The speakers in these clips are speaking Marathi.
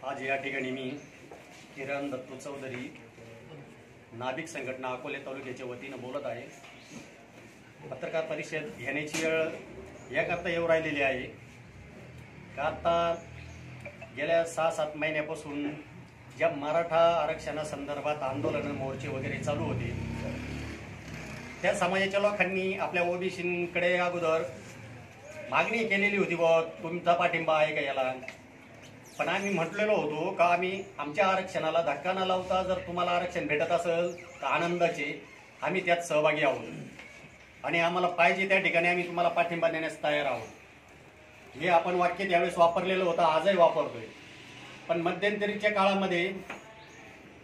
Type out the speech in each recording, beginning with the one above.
आज या ठिकाणी मी किरण दत्तू चौधरी नाभिक संघटना अकोले तालुक्याच्या वतीनं बोलत आहे। पत्रकार परिषद घेण्याची वेळ याकरता येऊ राहिलेली आहे का आता गेल्या 6-7 महिन्यापासून ज्या मराठा आरक्षणासंदर्भात आंदोलन मोर्चे वगैरे चालू होते त्या समाजाच्या लोकांनी आपल्या ओबीसींकडे अगोदर मागणी केलेली होती बा तुमचा पाठिंबा आहे का याला। पण आम्ही म्हटलेलो होतो का आम्ही आमच्या आरक्षणाला धक्का न लावता जर तुम्हाला आरक्षण भेटत असेल तर आनंदाचे आम्ही त्यात सहभागी आहोत आणि आम्हाला पाहिजे त्या ठिकाणी आम्ही तुम्हाला पाठिंबा देण्यास तयार आहोत। हे आपण वाक्य त्यावेळेस वापरलेलं होतं, आजही वापरतोय। पण मध्यंतरीच्या काळामध्ये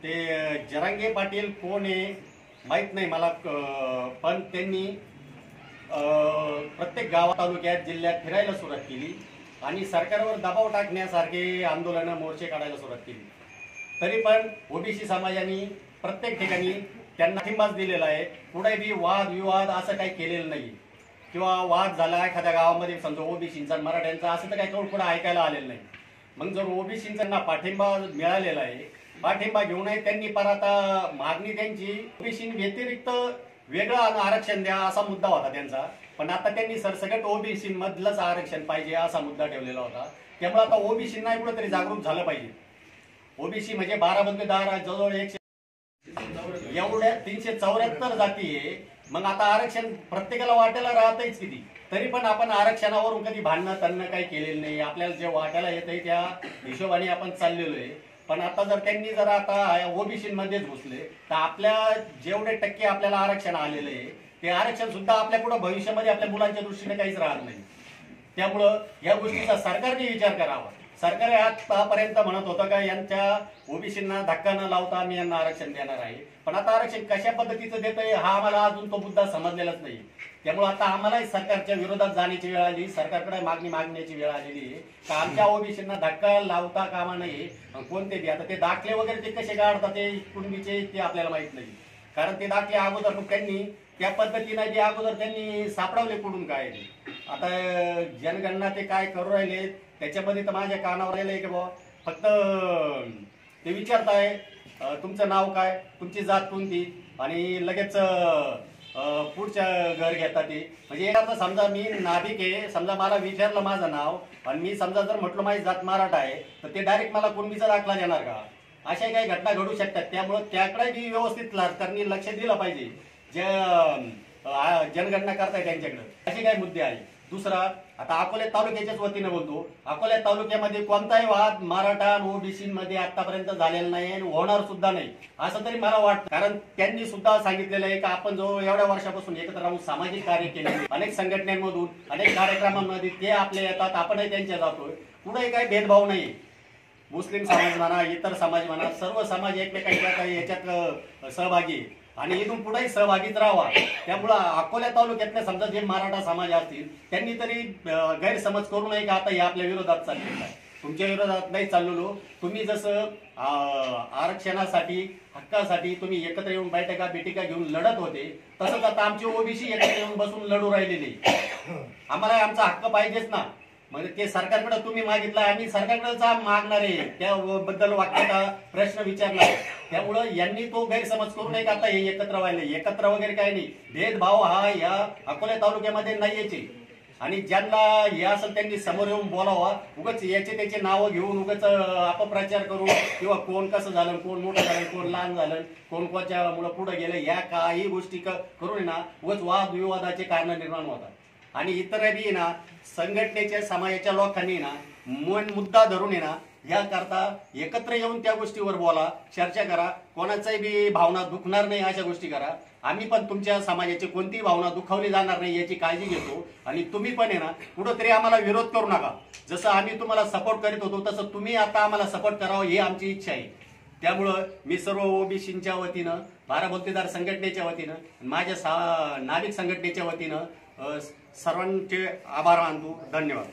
ते जरांगे पाटील कोण आहे माहित नाही मला, पण त्यांनी प्रत्येक गावात तालुक्यात जिल्ह्यात फिरायला सुरुवात केली आणि सरकारवर दबाव टाकण्यासारखे आंदोलन मोर्चे काढायला सुरुवात केली। तरी पण ओबीसी समाजाने प्रत्येक ठिकाणी त्यांना पाठिंबाच दिलेला आहे। कुठे बी वाद विवाद असं काही केलेलं नाही किंवा वाद झाला एखाद्या गावामध्ये समजा ओबीसींचा मराठ्यांचा असं तर काही थोडं ऐकायला आलेलं नाही। मग जर ओबीसींचा पाठिंबा मिळालेला आहे, पाठिंबा घेऊनही त्यांनी पर आता मागणी त्यांची ओबीसी व्यतिरिक्त वेगळं आरक्षण द्या असा मुद्दा होता त्यांचा। पण आता त्यांनी सरसकट ओबीसी मधलंच आरक्षण पाहिजे असा मुद्दा ठेवलेला होता। त्यामुळे आता ओबीसींना कुठेतरी जागरूक झालं पाहिजे। ओबीसी म्हणजे 12 बंधुदार जवळ एवढ्या 374 जाती आहे। मग आता आरक्षण प्रत्येकाला वाटायला राहतच किती, तरी पण आपण आरक्षणावरून कधी भांडणं तणणं काही केलेलं नाही। आपल्याला जे वाटायला येतंय त्या हिशोबाने आपण चाललेलो आहे। पण आता जर त्यांनी जर आता ओबीसी मध्येच घुसले तर आपल्या जेवढे टक्के आपल्याला आरक्षण आलेलं आहे ते आरक्षण सुद्धा आपल्या पुढे भविष्यामध्ये आपल्या मुलांच्या दृष्टीने काहीच राहत नाही। त्यामुळं या गोष्टीचा सरकारने विचार करावा। सरकार आतापर्यंत म्हणत होतं का यांच्या ओबीसींना धक्का न लावता मी यांना आरक्षण देणार आहे, पण आता आरक्षण कशा पद्धतीचं देतंय हा आम्हाला अजून तो मुद्दा समजलेलाच नाही। त्यामुळे आता आम्हालाही सरकारच्या विरोधात जाण्याची वेळ आली, सरकारकडे मागणी मागण्याची वेळ आलेली आहे का आमच्या ओबीसींना धक्का लावता कामा नये। कोणते बी आता ते दाखले वगैरे ते कसे काढतात ते कुणबीचे ते आपल्याला माहित नाही, कारण ते दाखले अगोदर त्यांनी त्या पद्धतीने जे अगोदर त्यांनी सापडवले कुठून काय। आता जनगणना ते काय करू राहिले त्याच्यामध्ये तर माझ्या कानावर आलेलं आहे की बाबा फक्त ते विचारताय तुमचं नाव काय, तुमची जात कोणती आणि लगेच पुढच्या घर घेतात ते। म्हणजे आता समजा मी नाभिक आहे, समजा मला विचारलं माझं नाव आणि मी समजा जर म्हटलं माझी जात मराठा आहे तर ते डायरेक्ट मला कुणबीचा दाखला देणार का? अशा काही घटना घडू शकतात। त्यामुळे त्याकडे बी व्यवस्थित सरकारने लक्ष दिलं पाहिजे जे जनगणना करताय त्यांच्याकडे असे काही मुद्दे आहेत। दुसरा आता अकोले तालुक्याच्याच वतीने बोलतो, अकोले तालुक्यामध्ये कोणताही वाद मराठा आणि ओबीसी मध्ये आतापर्यंत झालेला नाही आणि होणार सुद्धा नाही असं तरी मला वाटतं। कारण त्यांनी सुद्धा सांगितलेलं आहे की आपण जो एवढ्या वर्षापासून एकत्र राहून सामाजिक कार्य केले अनेक संघटनांमधून अनेक कार्यक्रमांमध्ये ते आपले येतात, आपणही त्यांच्या जातोय। कुठेही काही भेदभाव नाही, मुस्लिम समाज म्हणा इतर समाज म्हणा सर्व समाज एकमेकांच्या याच्यात सहभागी आणि इथून पुढेही सहभागीच राहावा। त्यामुळे अकोल्या तालुक्यातल्या समजा जे मराठा समाज असतील त्यांनी तरी गैरसमज करू नये का आता हे आपल्या विरोधात चाललेलं आहे। तुमच्या विरोधात नाही चाललेलो, तुम्ही जसं आरक्षणासाठी हक्कासाठी तुम्ही एकत्र येऊन बैठका घेऊन लढत होते तसंच आता आमचे ओबीसी एकत्र येऊन बसून लढू राहिलेले। आम्हाला आमचा हक्क पाहिजेच ना, म्हणजे ते सरकारकडे तुम्ही मागितला आम्ही सरकारकडेच मागणार आहे त्याबद्दल वाक्याचा प्रश्न विचारला। त्यामुळे यांनी तो गैरसमज करू नये का आता हे एकत्र व्हायला, एकत्र वगैरे काही नाही। भेदभाव हा या अकोले तालुक्यामध्ये नाहीये आणि ज्यांना हे असेल त्यांनी समोर येऊन बोलावा। उगाच याचे त्याचे नावं घेऊन उगाच अपप्रचार करून किंवा कोण कसं झालं, कोण मोठं झालं, कोण लहान झालं, कोण कोणच्या मुळे पुढे गेलं या काही गोष्टी करून ना उगाच वाद विवादाचे कारण निर्माण होतात। आणि इतरही ना संघटनेच्या समाजाच्या लोकांनी ना मुद्दा धरून ना याकरता एकत्र येऊन त्या गोष्टीवर बोला, चर्चा करा, कोणाचाही बी भावना दुखणार नाही अशा गोष्टी करा। आम्ही पण तुमच्या समाजाची कोणतीही भावना दुखावली जाणार नाही याची काळजी घेतो आणि तुम्ही पण आहे ना कुठंतरी आम्हाला विरोध करू नका। जसं आम्ही तुम्हाला सपोर्ट करीत होतो तसं तुम्ही आता आम्हाला सपोर्ट करावं ही आमची इच्छा आहे। त्यामुळं मी सर्व ओबीसींच्या वतीनं 12 बंधुदार संघटनेच्या वतीनं माझ्या नाभिक संघटनेच्या वतीनं सर्वांचे आभार मानतो। धन्यवाद।